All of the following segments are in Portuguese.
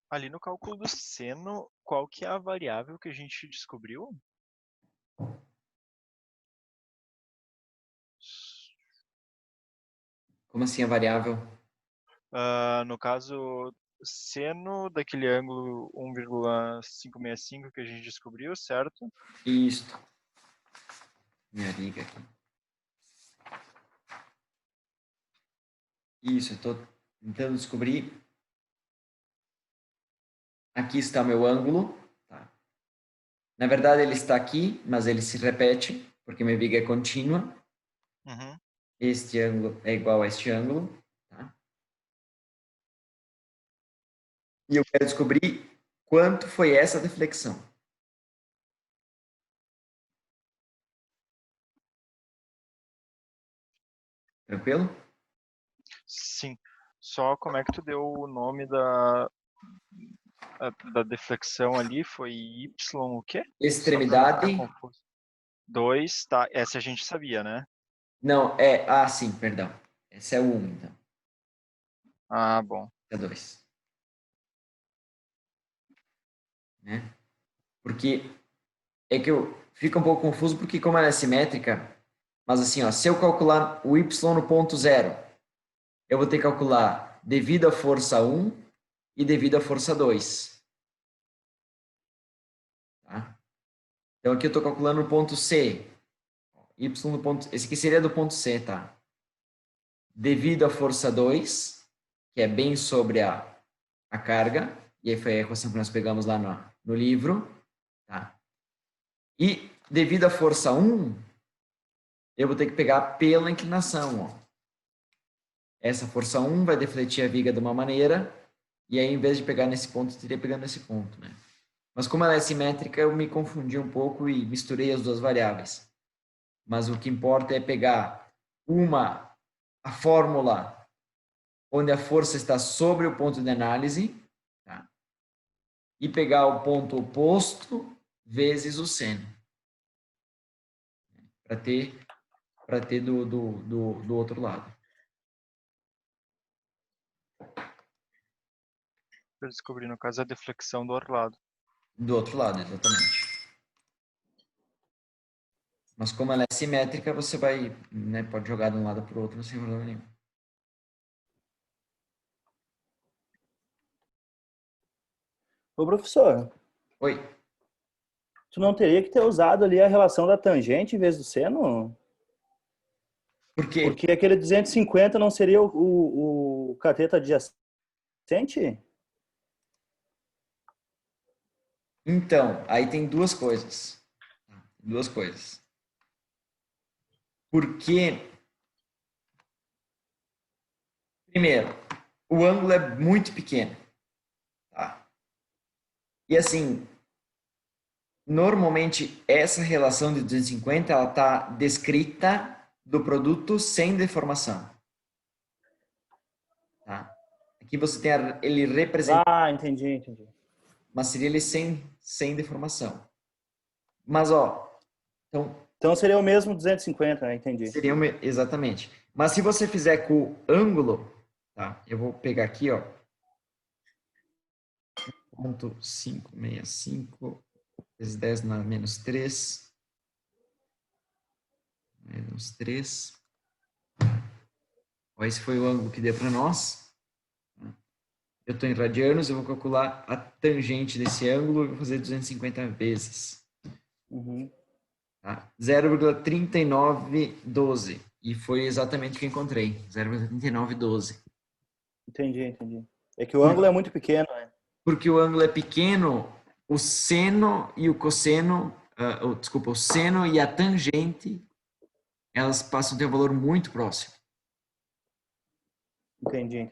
Ali no cálculo do seno, qual que é a variável que a gente descobriu? Como assim a variável? No caso, seno daquele ângulo 1,565 que a gente descobriu, certo? Isto. Minha liga aqui. Isso, eu estou tentando descobrir. Aqui está meu ângulo. Tá? Na verdade, ele está aqui, mas ele se repete, porque minha viga é contínua. Uhum. Este ângulo é igual a este ângulo. Tá? E eu quero descobrir quanto foi essa deflexão. Tranquilo? Sim. Só como é que tu deu o nome da deflexão ali? Foi Y o quê? Só para não ficar Extremidade. confuso. 2, tá. Essa a gente sabia, né? Não, é. Ah, sim, perdão. Esse é o 1, então. Ah, bom. É 2. Né? Porque é que eu fico um pouco confuso, porque como ela é simétrica, mas assim, ó, se eu calcular o y no ponto zero, eu vou ter que calcular devido à força 1 e devido à força 2. Tá? Então aqui eu estou calculando o ponto C. Y no ponto, esse aqui seria do ponto C, tá? Devido à força 2, que é bem sobre a carga, e aí foi a equação que nós pegamos lá no livro, tá? E devido à força 1, eu vou ter que pegar pela inclinação, ó. Essa força 1 vai defletir a viga de uma maneira, e aí em vez de pegar nesse ponto, eu teria pegando nesse ponto, né? Mas como ela é simétrica, eu me confundi um pouco e misturei as duas variáveis. Mas o que importa é pegar a fórmula onde a força está sobre o ponto de análise, tá? E pegar o ponto oposto vezes o seno, para ter do outro lado. Eu descobri, no caso, a deflexão do outro lado. Do outro lado, exatamente. Mas como ela é simétrica, você vai, né, pode jogar de um lado para o outro sem problema nenhum. Ô, professor, Oi. tu não teria que ter usado ali a relação da tangente em vez do seno? Por quê? Porque aquele 250 não seria o cateto adjacente? Então, aí tem duas coisas. Duas coisas. Porque, primeiro, o ângulo é muito pequeno. Tá? E assim, normalmente essa relação de 250 ela está descrita do produto sem deformação. Tá? Aqui você tem ele representado, Ah, entendi. mas seria ele sem deformação. Mas, ó, então, Então seria o mesmo 250, né? Entendi. seria exatamente. Mas se você fizer com o ângulo, tá? Eu vou pegar aqui, ó, 0,565 vezes 10 na menos 3, menos 3. Ó, esse foi o ângulo que deu para nós. Eu estou em radianos, eu vou calcular a tangente desse ângulo e vou fazer 250 vezes. Uhum. Tá? 0,3912. E foi exatamente o que eu encontrei. 0,3912. Entendi. É que o ângulo é muito pequeno, né? Porque o ângulo é pequeno, o seno e o cosseno, desculpa, o seno e a tangente, elas passam a ter um valor muito próximo. Entendi.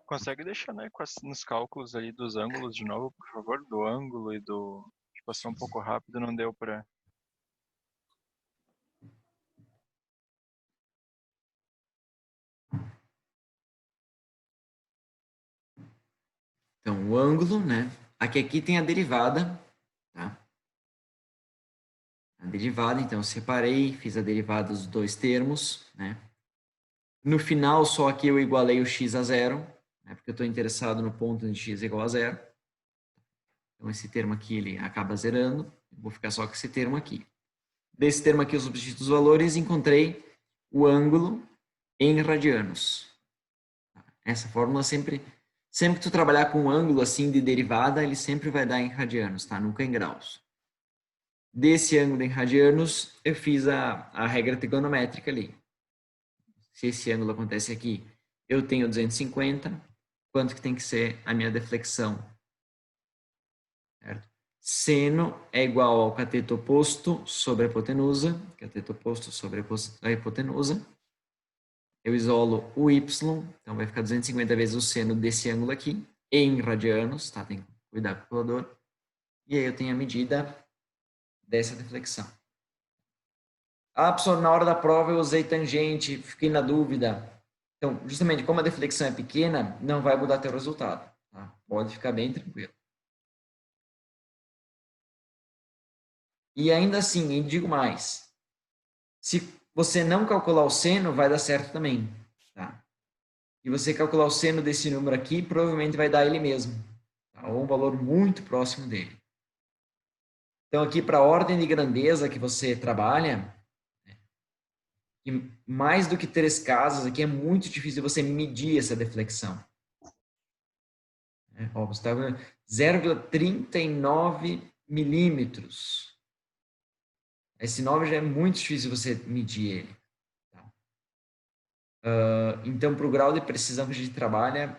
Consegue deixar, né, nos cálculos ali dos ângulos de novo, por favor? Do ângulo e do... Passou um pouco rápido, não deu para... Então, o ângulo, né? Aqui tem a derivada, tá? A derivada, então, eu separei, fiz a derivada dos dois termos, né? No final, só aqui eu igualei o x a zero, né? Porque eu estou interessado no ponto de x igual a zero. Então, esse termo aqui, ele acaba zerando. Eu vou ficar só com esse termo aqui. Desse termo aqui, eu substituo os valores e encontrei o ângulo em radianos. Essa fórmula sempre que tu trabalhar com um ângulo assim de derivada, ele sempre vai dar em radianos, tá? Nunca em graus. Desse ângulo em radianos, eu fiz a regra trigonométrica ali. Se esse ângulo acontece aqui, eu tenho 250, quanto que tem que ser a minha deflexão? Certo? Seno é igual ao cateto oposto sobre a hipotenusa, cateto oposto sobre a hipotenusa. Eu isolo o y, então vai ficar 250 vezes o seno desse ângulo aqui, em radianos, tá? Tem que cuidar com o calculador. E aí eu tenho a medida dessa deflexão. Ah, professor, na hora da prova eu usei tangente, fiquei na dúvida. Então, justamente como a deflexão é pequena, não vai mudar teu resultado. Tá? Pode ficar bem tranquilo. E ainda assim, eu digo mais. Se você não calcular o seno, vai dar certo também. Tá? E você calcular o seno desse número aqui, provavelmente vai dar ele mesmo. Tá? Ou um valor muito próximo dele. Então, aqui para a ordem de grandeza que você trabalha, e mais do que 3 casas, aqui é muito difícil você medir essa deflexão. Ó, você está vendo 0,39 milímetros. Esse 9 já é muito difícil você medir ele. Tá? Então, para o grau de precisão que a gente trabalha,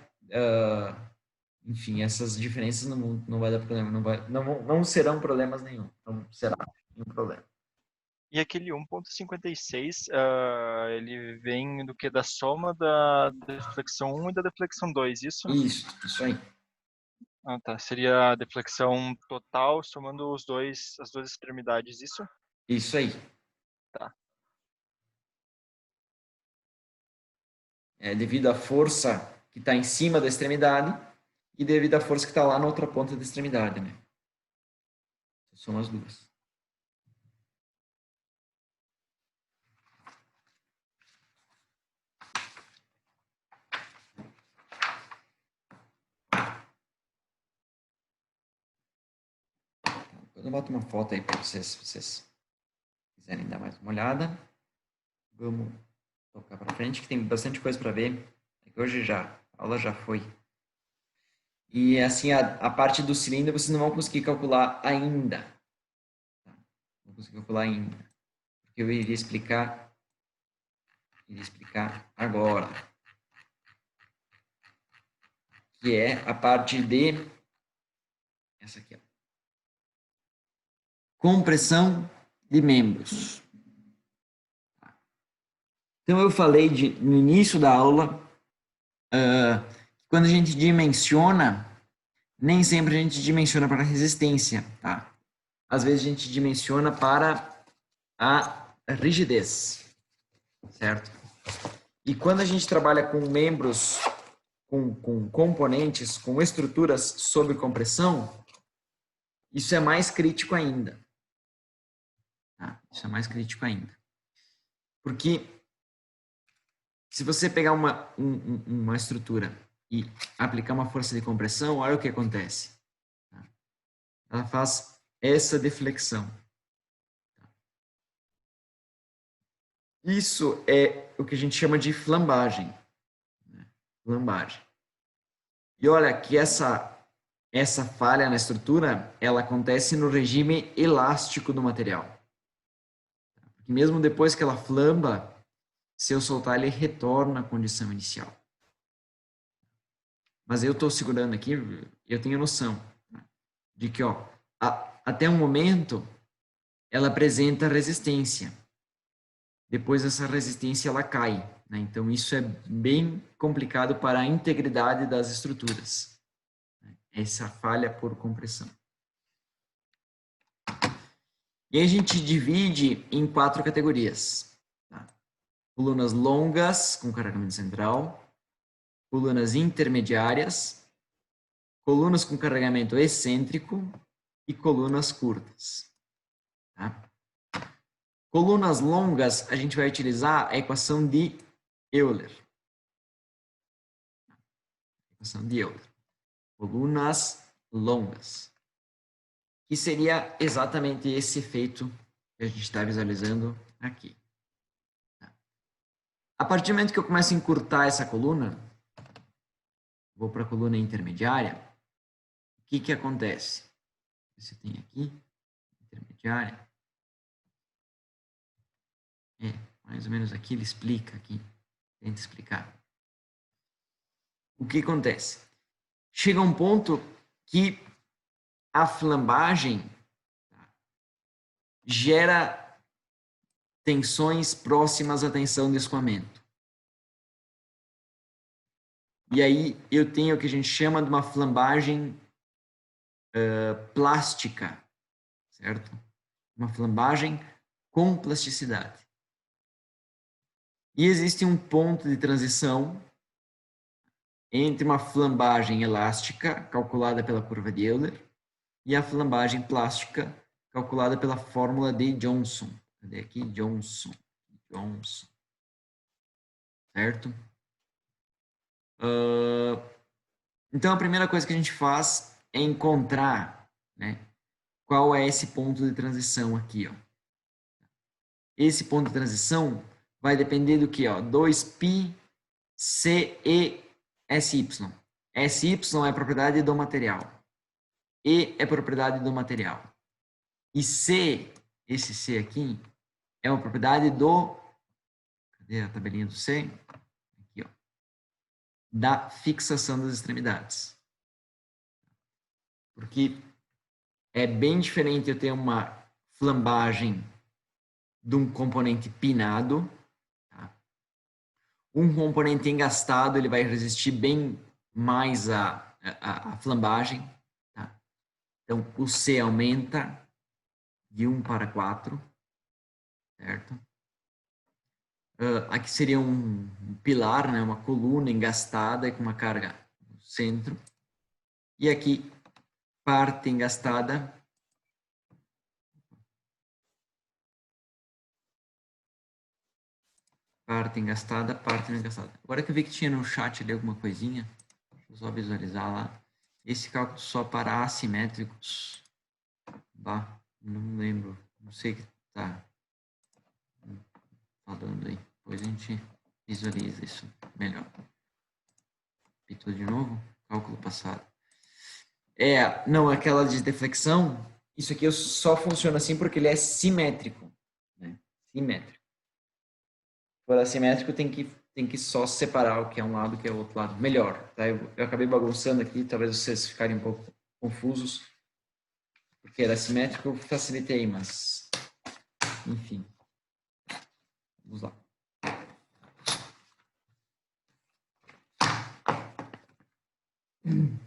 enfim, essas diferenças não vai dar problema, não serão problemas nenhum. Não será nenhum problema. E aquele 1,56, ele vem do que? Da soma da deflexão 1 e da deflexão 2, isso? Isso aí. Ah, tá. Seria a deflexão total somando as duas extremidades, isso? Isso aí. Tá. É devido à força que está em cima da extremidade e devido à força que está lá na outra ponta da extremidade, né? São as duas. Eu boto uma foto aí para vocês, se vocês quiserem dar mais uma olhada. Vamos tocar para frente, que tem bastante coisa para ver. Hoje a aula já foi. E assim, a parte do cilindro vocês não vão conseguir calcular ainda. Tá? Não vou conseguir calcular ainda. Porque eu iria explicar agora. Que é a parte de essa aqui, ó. Compressão de membros. Então eu falei no início da aula quando a gente dimensiona, nem sempre a gente dimensiona para a resistência, tá? Às vezes a gente dimensiona para a rigidez, certo? E quando a gente trabalha com membros, com componentes, com estruturas sob compressão, isso é mais crítico ainda. Tá? Isso é mais crítico ainda. Porque se você pegar uma estrutura e aplicar uma força de compressão, olha o que acontece. Tá? Ela faz essa deflexão. Isso é o que a gente chama de flambagem. Flambagem. E olha que essa falha na estrutura, ela acontece no regime elástico do material. Porque mesmo depois que ela flamba, se eu soltar, ele retorna à condição inicial. Mas eu estou segurando aqui, eu tenho noção de que, ó, até um momento, ela apresenta resistência. Depois essa resistência ela cai, né? Então isso é bem complicado para a integridade das estruturas. Essa falha por compressão. E aí a gente divide em 4 categorias. Tá? Colunas longas com carregamento central, colunas intermediárias, colunas com carregamento excêntrico e colunas curtas. Tá? Colunas longas, a gente vai utilizar a equação de Euler. Equação de Euler. Colunas longas. que seria exatamente esse efeito que a gente está visualizando aqui. A partir do momento que eu começo a encurtar essa coluna, vou para a coluna intermediária, o que que acontece? Você tem aqui, intermediária. Mais ou menos aqui ele explica aqui. Tenta explicar. O que acontece? Chega um ponto que a flambagem gera tensões próximas à tensão de escoamento. E aí eu tenho o que a gente chama de uma flambagem plástica, certo? Uma flambagem com plasticidade. E existe um ponto de transição entre uma flambagem elástica, calculada pela curva de Euler, e a flambagem plástica, calculada pela fórmula de Johnson. Cadê aqui? Johnson. Certo? Então, a primeira coisa que a gente faz é encontrar, né, qual é esse ponto de transição aqui. Ó. Esse ponto de transição vai depender do que? 2π C e SY. SY é propriedade do material. E é propriedade do material. E C, esse C aqui, é uma propriedade do... Cadê a tabelinha do C? Aqui, ó. Da fixação das extremidades. Porque é bem diferente eu ter uma flambagem de um componente pinado. Tá? Um componente engastado, ele vai resistir bem mais à flambagem. Tá? Então, o C aumenta de 1 para 4, certo? Aqui seria um pilar, né? Uma coluna engastada com uma carga no centro. E aqui, parte engastada. Parte engastada, parte não engastada. Agora que eu vi que tinha no chat ali alguma coisinha, deixa eu só visualizar lá. Esse cálculo só para assimétricos. Bah, não lembro. Não sei o que tá falando aí. Depois a gente visualiza isso melhor. Repetiu de novo? Cálculo passado. Não, aquela de deflexão, isso aqui só funciona assim porque ele é simétrico. Né? Simétrico. Se for assimétrico, tem que só separar o que é um lado e o que é o outro lado. Melhor. Tá? Eu acabei bagunçando aqui, talvez vocês ficarem um pouco confusos. Porque era assimétrico, eu facilitei, mas... Enfim. Vamos lá.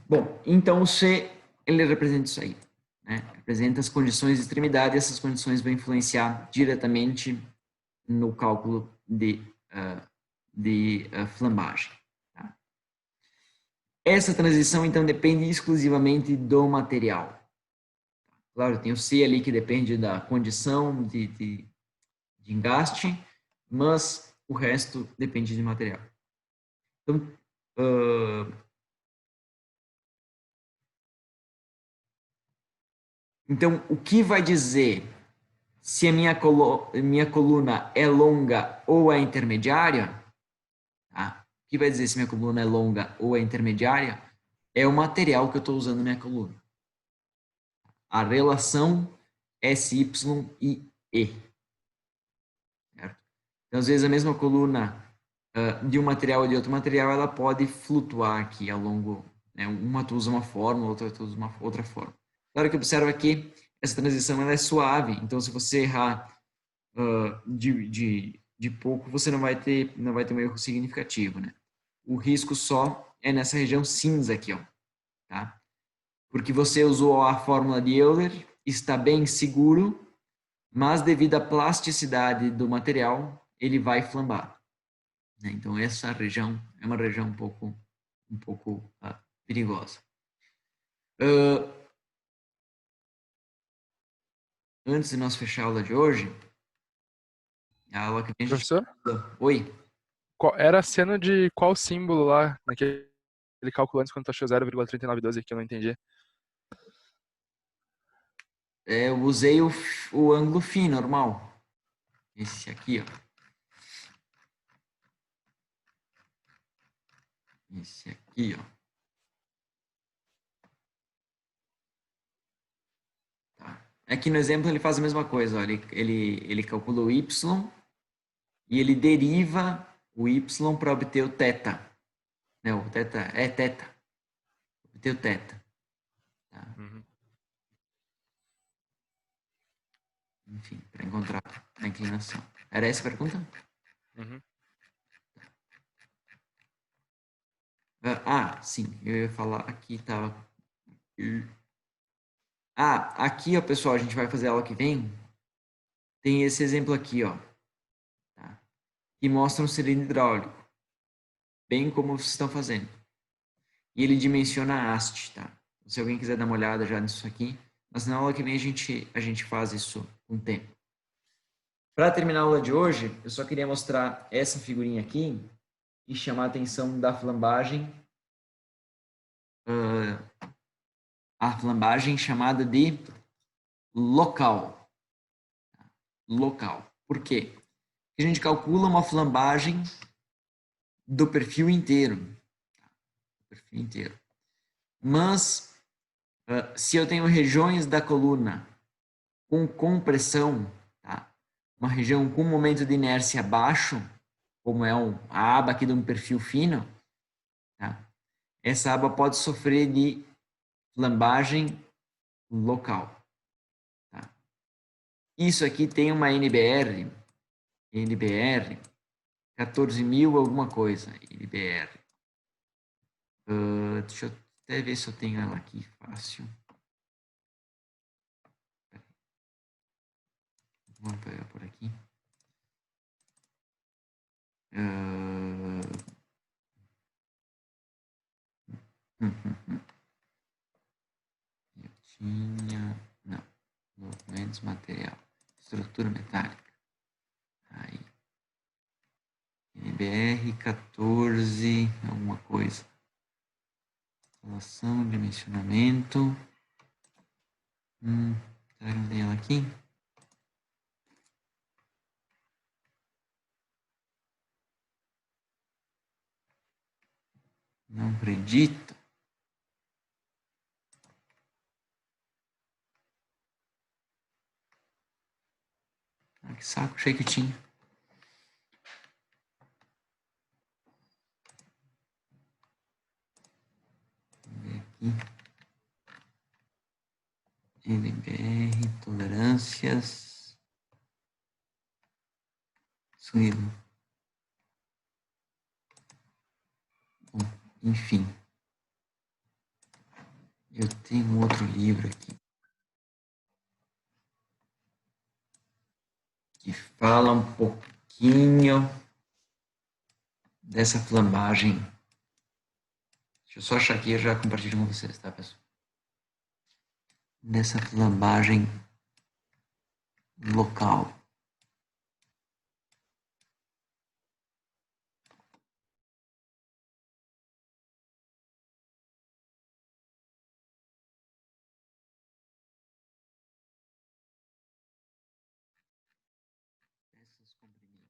Bom, então o C, ele representa isso aí. Né? Representa as condições de extremidade, e essas condições vão influenciar diretamente no cálculo de flambagem. Tá? Essa transição, então, depende exclusivamente do material. Claro, tem o C ali que depende da condição de engaste, mas o resto depende de material. Então, o que vai dizer se a minha coluna é longa ou é intermediária? Tá? O que vai dizer se minha coluna é longa ou é intermediária? É o material que eu estou usando na minha coluna. A relação SY e E. Certo? Então, às vezes, a mesma coluna de um material e de outro material, ela pode flutuar aqui ao longo. Né? Uma tu usa uma forma, outra tu usa uma outra forma. Claro que observa que essa transição ela é suave, então se você errar de pouco, você não vai ter um erro significativo, né? O risco só é nessa região cinza aqui, ó, tá? Porque você usou a fórmula de Euler, está bem seguro, mas devido à plasticidade do material, ele vai flambar. Né? Então essa região é uma região um pouco perigosa. Antes de nós fechar a aula de hoje, a aula que a gente... Professor? Oi? Era a cena de qual símbolo lá, naquele cálculo antes, quando tu achou 0,3912, que eu não entendi? Eu usei o ângulo φ normal. Esse aqui, ó. Esse aqui, ó. Tá. Aqui no exemplo ele faz a mesma coisa, ó. Ele calcula o y e ele deriva o y para obter o θ. Não, o θ é θ. Obter o θ. Tá? Uhum. Enfim, para encontrar a inclinação. Era essa a pergunta? Uhum. Sim, eu ia falar aqui, tava. Aqui, ó, pessoal, a gente vai fazer a aula que vem. Tem esse exemplo aqui, ó, tá? Que mostra um cilindro hidráulico, bem como vocês estão fazendo. E ele dimensiona a haste, tá? Se alguém quiser dar uma olhada já nisso aqui, mas na aula que vem a gente faz isso com o tempo. Para terminar a aula de hoje, eu só queria mostrar essa figurinha aqui e chamar a atenção da flambagem, a flambagem chamada de local. Local. Por quê? Porque a gente calcula uma flambagem do perfil inteiro. Perfil inteiro. Mas, se eu tenho regiões da coluna com compressão, tá? Uma região com momento de inércia baixo, como é a aba aqui de um perfil fino, tá? Essa aba pode sofrer de flambagem local. Tá? Isso aqui tem uma NBR 14.000 alguma coisa, NBR. Deixa eu até ver se eu tenho ela aqui fácil. Vamos pegar por aqui. Eu tinha... Não. Movimentos, material. Estrutura metálica. Aí. NBR 14, alguma coisa. Relação, dimensionamento. Será que não tem ela aqui? Não acredito. Que saco, achei que tinha. Vamos ver aqui. NBR, tolerâncias. Suído. Bom, enfim. Eu tenho um outro livro aqui. Que fala um pouquinho dessa flambagem. Deixa eu só achar aqui e eu já compartilho com vocês, tá, pessoal? Dessa flambagem local. Peças comprimidas.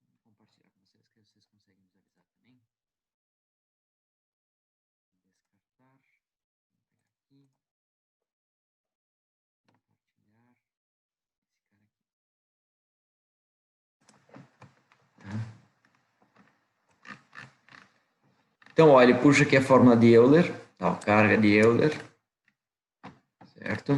Vou compartilhar com vocês que vocês conseguem visualizar também. Descartar. Vou pegar aqui. Compartilhar. Esse cara aqui. Então, olha, ele puxa aqui a fórmula de Euler, tá? Carga de Euler, certo?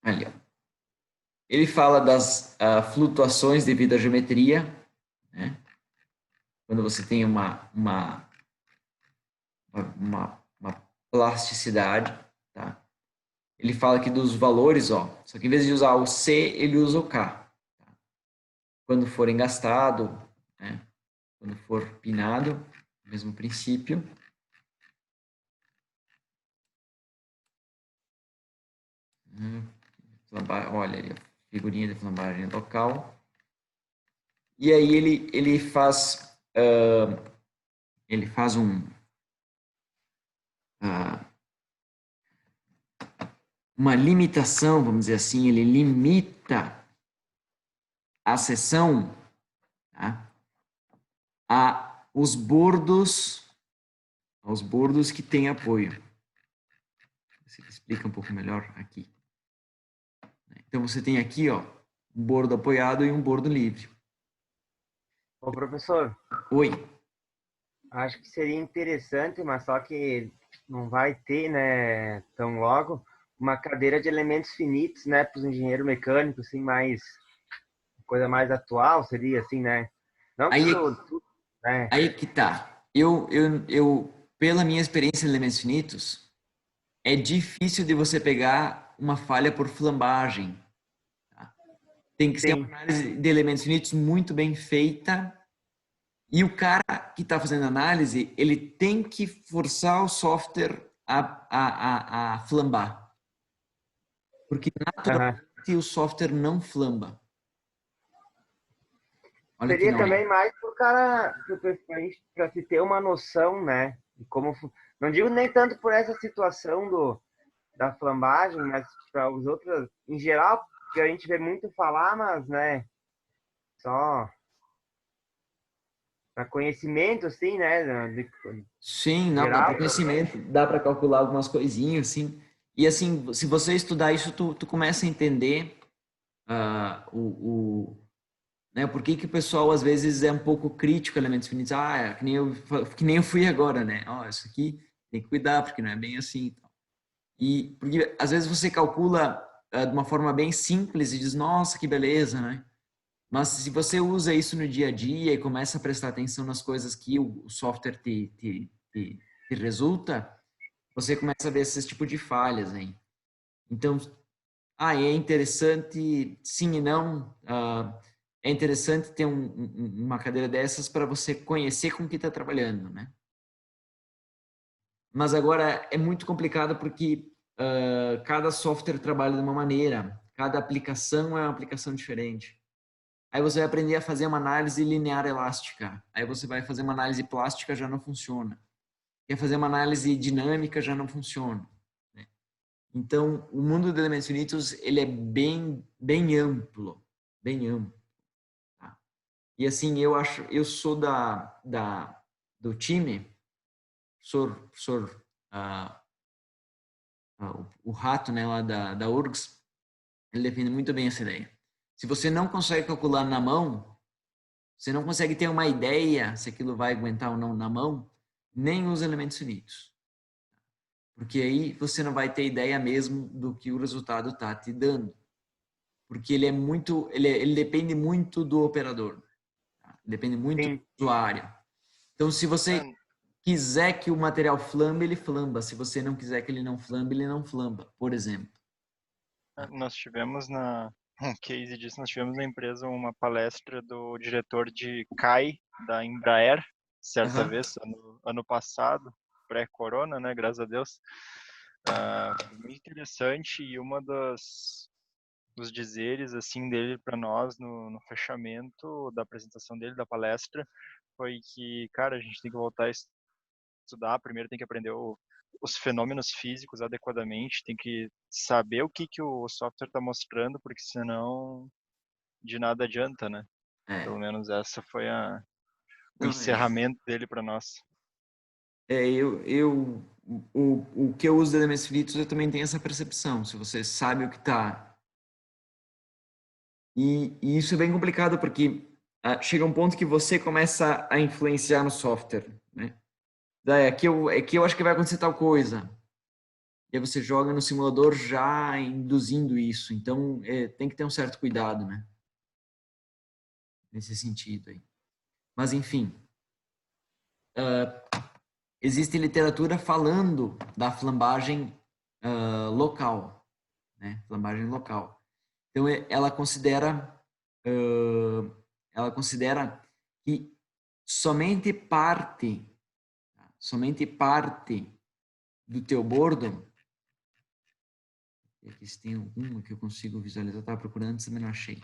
Ali, ó. Ele fala das flutuações devido à geometria, né? Quando você tem uma plasticidade, tá? Ele fala aqui dos valores, ó. Só que em vez de usar o C, ele usa o K. Tá? Quando for engastado, né? Quando for pinado, mesmo princípio. Olha ali, figurinha de flambagem local. E aí ele faz uma limitação, vamos dizer assim, ele limita a seção, tá, aos bordos que têm apoio. Você explica um pouco melhor aqui. Então você tem aqui, ó, um bordo apoiado e um bordo livre. Ô, professor, Oi. acho que seria interessante, mas só que não vai ter, né, tão logo, uma cadeira de elementos finitos, né, para os engenheiros mecânicos, assim, coisa mais atual seria, assim, né? Não que Aí, tudo, né? aí que tá. Pela minha experiência em elementos finitos, é difícil de você pegar uma falha por flambagem. Tá? Tem que ser uma Sim, análise de elementos finitos muito bem feita. E o cara que está fazendo análise, ele tem que forçar o software a flambar. Porque aham. naturalmente o software não flamba. Olha que Seria não é. também mais pro cara, para se ter uma noção, né, de como, não digo nem tanto por essa situação da flambagem, mas para os outros, em geral, que a gente vê muito falar, mas, né, só para conhecimento, assim, né, Sim, não, dá para geral. conhecimento, dá para calcular algumas coisinhas, assim. E assim, se você estudar isso, tu começa a entender né, por que que o pessoal às vezes é um pouco crítico a elementos finitos. É que nem eu fui agora, né? Ó, isso aqui tem que cuidar, porque não é bem assim. E porque às vezes você calcula de uma forma bem simples e diz, nossa, que beleza, né? Mas se você usa isso no dia a dia e começa a prestar atenção nas coisas que o software te resulta, você começa a ver esse tipo de falhas, hein? Então, é interessante, sim e não. É interessante ter uma cadeira dessas para você conhecer com o que está trabalhando, né? Mas agora é muito complicado porque cada software trabalha de uma maneira, cada aplicação é uma aplicação diferente. Aí você vai aprender a fazer uma análise linear elástica. Aí você vai fazer uma análise plástica, já não funciona. Quer fazer uma análise dinâmica, já não funciona. Né? Então, o mundo de elementos finitos, ele é bem amplo. Bem amplo. Tá? E assim, eu sou do time, ah, o rato, né, lá da URGS, ele defende muito bem essa ideia. Se você não consegue calcular na mão, você não consegue ter uma ideia se aquilo vai aguentar ou não na mão, nem os elementos finitos. Porque aí você não vai ter ideia mesmo do que o resultado está te dando. Porque ele depende muito do operador. Tá? Depende muito do Sim, usuário. Então, se você É, quiser que o material flambe, ele flamba. Se você não quiser que ele não flambe, ele não flamba, por exemplo. nós tivemos um case disso, nós tivemos na empresa uma palestra do diretor de CAI da Embraer, certa Aham. vez, ano passado, pré-corona, né, graças a Deus. Foi muito interessante e uma dos dizeres assim dele para nós no fechamento da apresentação dele, da palestra, foi que, cara, a gente tem que voltar a estudar, primeiro tem que aprender os fenômenos físicos adequadamente, tem que saber o que o software está mostrando, porque senão de nada adianta, né? É. Pelo menos essa foi o Não, encerramento dele para nós. o que eu uso de elementos finitos, eu também tenho essa percepção. Se você sabe o que está. E isso é bem complicado, porque chega um ponto que você começa a influenciar no software, né? Daí, aqui eu acho que vai acontecer tal coisa. E aí você joga no simulador já induzindo isso. Então, tem que ter um certo cuidado, né? Nesse sentido aí. Mas, enfim, existe literatura falando da flambagem local, né? Flambagem local. Então, ela considera que somente parte do teu bordo. Aqui se tem alguma que eu consigo visualizar, eu estava procurando antes, mas não achei.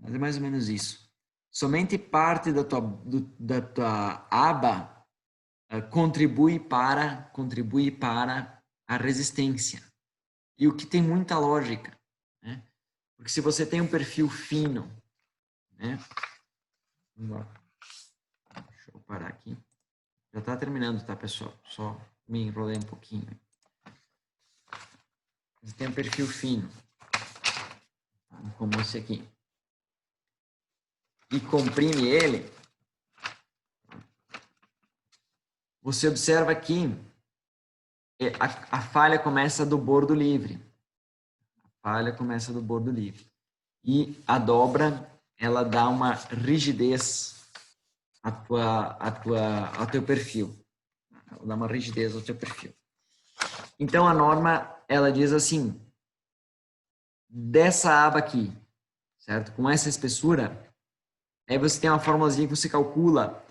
Mas é mais ou menos isso. Somente parte da tua aba contribui para a resistência. E o que tem muita lógica, né? Porque se você tem um perfil fino, né? Deixa eu parar aqui. Já está terminando, tá, pessoal? Só me enrolei um pouquinho. Você tem um perfil fino, como esse aqui, e comprime ele, você observa que a falha começa do bordo livre. A falha começa do bordo livre. E a dobra, ela dá uma rigidez ao teu perfil. Ela dá uma rigidez ao teu perfil. Então, a norma, ela diz assim, dessa aba aqui, certo? Com essa espessura, aí você tem uma formulazinha que você calcula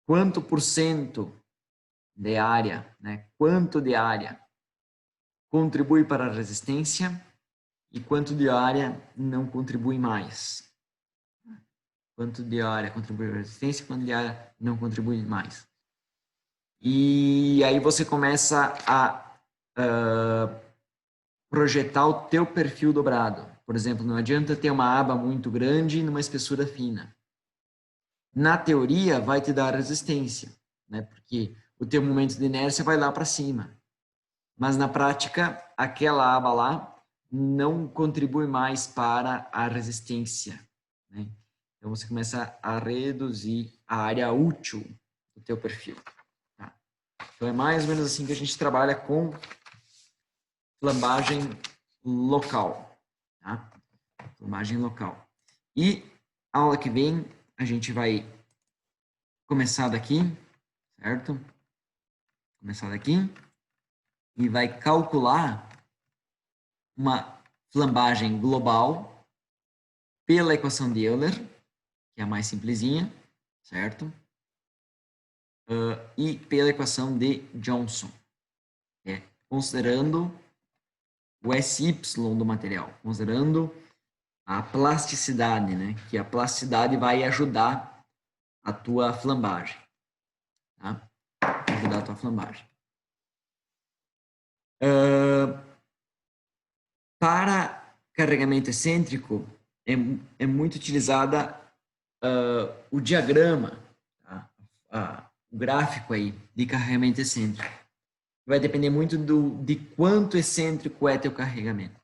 quanto por cento de área, né? Quanto de área contribui para a resistência e quanto de área não contribui mais. Quanto de área contribui para a resistência e quanto de área não contribui mais. E aí você começa a projetar o teu perfil dobrado. Por exemplo, não adianta ter uma aba muito grande numa espessura fina. Na teoria, vai te dar resistência, né? Porque o teu momento de inércia vai lá para cima. Mas na prática, aquela aba lá não contribui mais para a resistência, né? Então você começa a reduzir a área útil do teu perfil. Tá? Então é mais ou menos assim que a gente trabalha com flambagem local. Tá? Flambagem local. E a aula que vem a gente vai começar daqui, certo? Começar daqui e vai calcular uma flambagem global pela equação de Euler, que é a mais simplesinha, certo? E pela equação de Johnson, considerando o SY do material, considerando a plasticidade, né? Que a plasticidade vai ajudar a tua flambagem, tá? Ajudar a tua flambagem. Para carregamento excêntrico, é muito utilizada o diagrama, tá? O gráfico aí de carregamento excêntrico. Vai depender muito de quanto excêntrico é teu carregamento.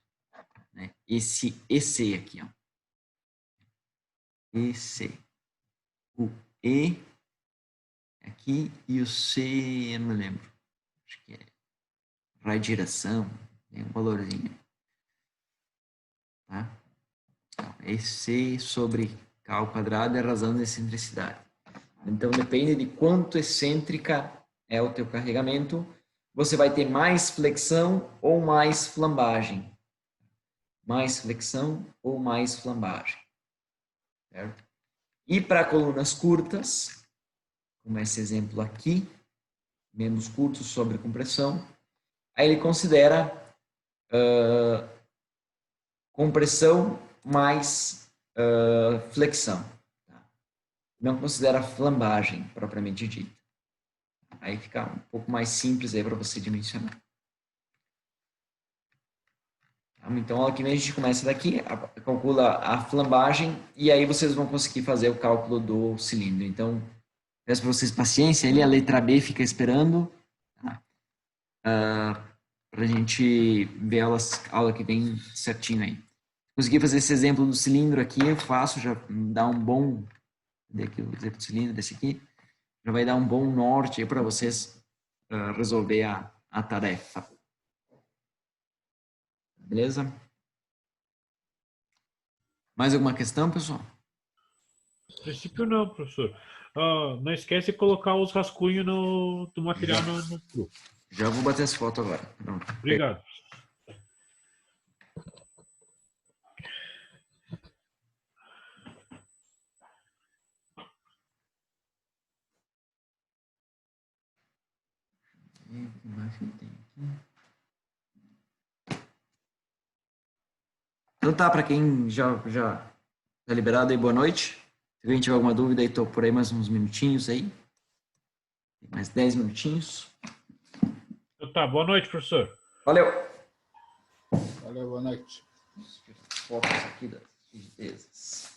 Né? Esse EC aqui, ó. EC. O E aqui e o C, eu não lembro. Acho que é radiação, tem um valorzinho. Tá? Então, EC sobre K ao quadrado é a razão da excentricidade. Então, depende de quanto excêntrica é o teu carregamento, você vai ter mais flexão ou mais flambagem. Mais flexão ou mais flambagem. Certo? E para colunas curtas, como esse exemplo aqui, membros curtos sobre compressão, aí ele considera compressão mais flexão. Tá? Não considera flambagem propriamente dita. Aí fica um pouco mais simples aí para você dimensionar. Então, aula que vem a gente começa daqui, calcula a flambagem e aí vocês vão conseguir fazer o cálculo do cilindro. Então, peço para vocês paciência, ali a letra B fica esperando, tá? Para a gente ver a aula que vem certinho aí. Consegui fazer esse exemplo do cilindro aqui, eu faço, já dá um bom... Cadê aqui o exemplo do cilindro desse aqui? Já vai dar um bom norte para vocês resolver a tarefa. Beleza? Mais alguma questão, pessoal? No princípio não, professor. Não esquece de colocar os rascunhos do material no grupo. Já vou bater as fotos agora. Pronto. Obrigado. Então tá, para quem já Tá liberado aí, boa noite. Se alguém tiver alguma dúvida aí, tô por aí mais uns minutinhos aí. Mais 10 minutinhos. Então tá, boa noite, professor. Valeu! Valeu, boa noite. Fotos aqui das rigidezas.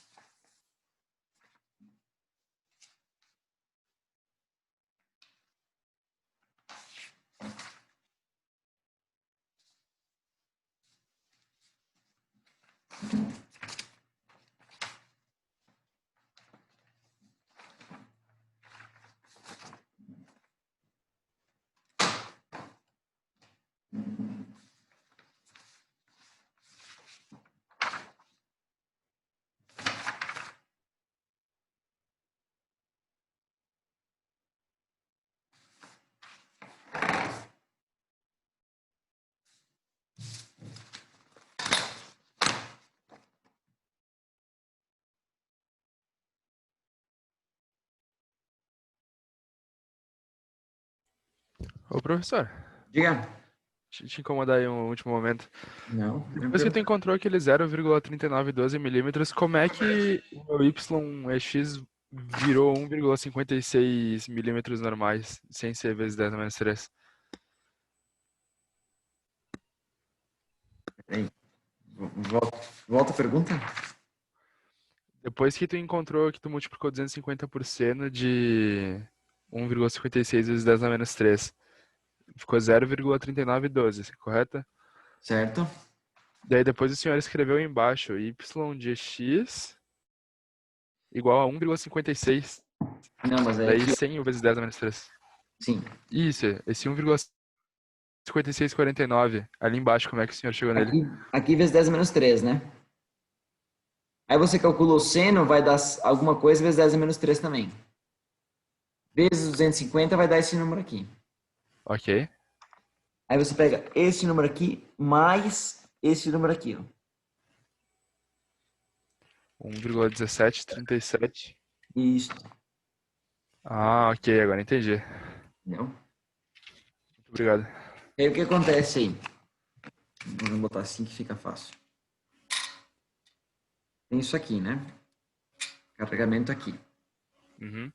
Ô, professor, Diga. deixa eu te incomodar aí um último momento. Não, Depois que tu encontrou aquele 0,3912 milímetros, como é que o meu YEX virou 1,56 milímetros normais, sem ser vezes 10 a menos 3? Peraí. Volta a pergunta. Depois que tu encontrou que tu multiplicou 250 por seno de 1,56 vezes 10 a menos 3, ficou 0,3912, correto? Certo? Daí depois o senhor escreveu embaixo y de x igual a 1,56. Não, mas aí Daí aqui, 100 vezes 10 a menos 3. sim. Isso, esse 1,5649 ali embaixo, como é que o senhor chegou nele? Aqui vezes 10 menos 3, né? Aí você calcula o seno, vai dar alguma coisa vezes 10 menos 3 também. Vezes 250 vai dar esse número aqui. Ok. Aí você pega esse número aqui mais esse número aqui, ó. 1,1737. Isso. Ah, ok, agora entendi. Entendeu? Muito obrigado. E aí o que acontece aí? Vamos botar assim que fica fácil. Tem isso aqui, né? Carregamento aqui. Uhum.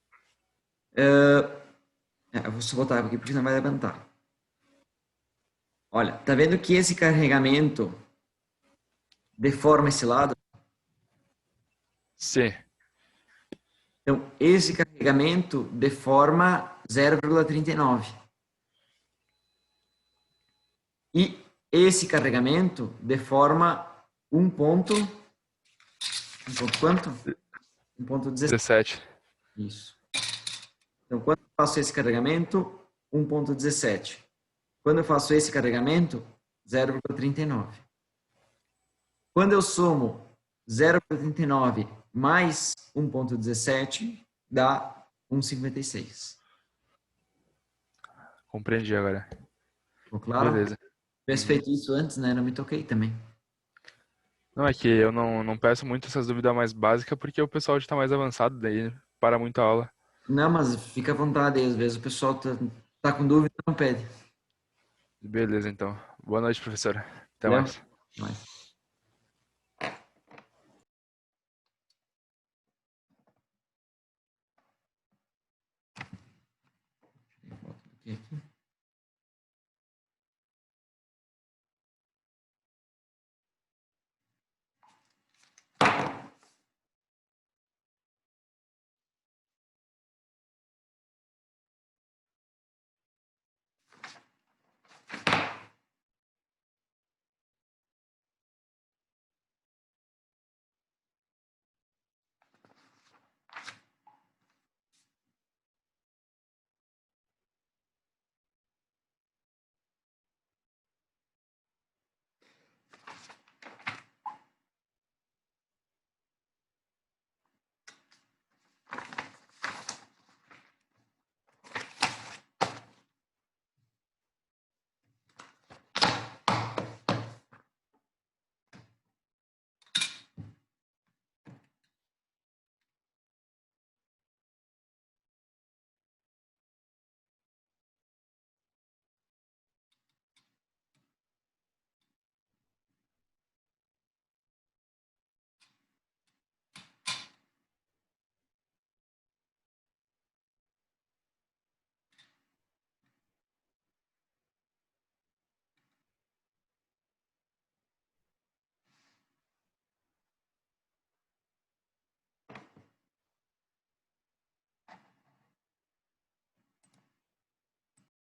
Eu vou só botar aqui porque não vai levantar. Olha, tá vendo que esse carregamento deforma esse lado? Sim. Então, esse carregamento deforma 0,39. E esse carregamento deforma 1 ponto... 1 ponto quanto? 1,17. 17. Isso. Então, quando eu faço esse carregamento, 1,17. Quando eu faço esse carregamento, 0,39. Quando eu somo 0,39 mais 1,17, dá 1,56. Compreendi agora. Ficou claro? Beleza. Se tivesse feito isso antes, né? Não me toquei também. Não, é que eu não peço muito essas dúvidas mais básicas porque o pessoal já está mais avançado, daí para muito a aula. Não, mas fica à vontade aí. Às vezes o pessoal tá com dúvida, não pede. Beleza, então. Boa noite, professor. Até Valeu? mais. Mais.